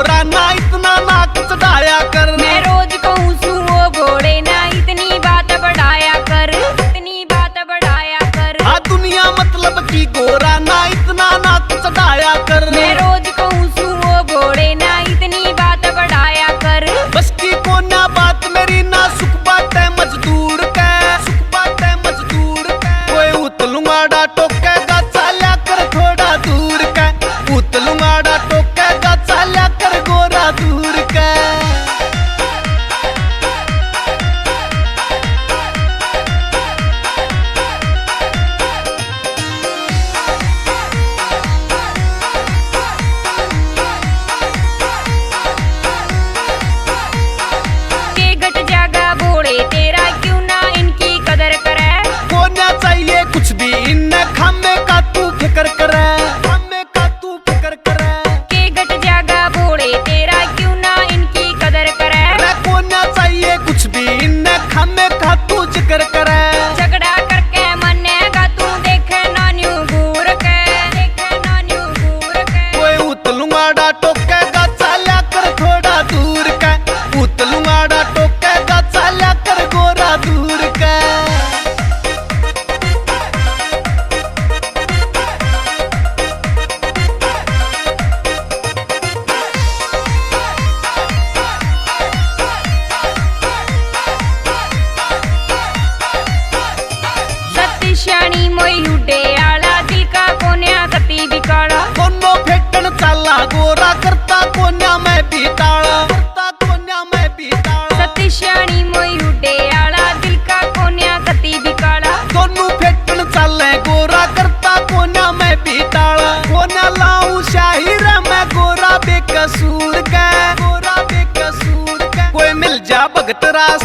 गोरा ना इतना नाक चढ़ाया कर। मैं रोज कहूँ सू ओ घोड़े ना इतनी बात बढ़ाया कर, इतनी बात बढ़ाया कर। आ दुनिया मतलब की गोरा ना इतना नाक चढ़ाया कर। मैं रोज कहूँ सू ओ घोड़े ना इतनी बात बढ़ाया कर। बस की कोना बात मेरी ना सुख बाटे मजदूर के, सुख बाटे मजदूर के। कोई उतलूंगाड़ा टोकेगा चाल्या कर थोड़ा दूर के, उतलूंगाड़ा टोकेगा चाल्या कर गोरा दूर के। कुछ भी इन्हें खामे का तू फिक्र करे, खामे का तू फिक्र करे। के घट जागा बोले तेरा क्यों ना इनकी कदर करे। रे को ना चाहिए कुछ भी इन्हें खामे का तू जिक्र करे। झगड़ा करके मनेगा तू देखे ना न्यू घूर के, देखे ना न्यू घूर के। कोई उतलूंगाड़ा टोकेगा चाल्या कर थोड़ा दूर के, उतलूंगाड़ा टोकेगा चाल्या कर गोरा दूर के। श्याणी मोई उडे आला दिल का कोन्या कती बिकाड़ा। कोनो फेटन चाला गोरा करता कोन्या मैं भी ताड़ा, करता कोन्या मैं भी ताड़ा। सती श्याणी मोई उडे आला दिल का कोन्या कती बिकाड़ा। दोनों फेटन चाले गोरा करता कोन्या मैं भी ताड़ा। कोन्या लाऊं शाहिर मैं गोरा बेकसूर का, गोरा बेकसूर का। कोई मिल जा भगत रास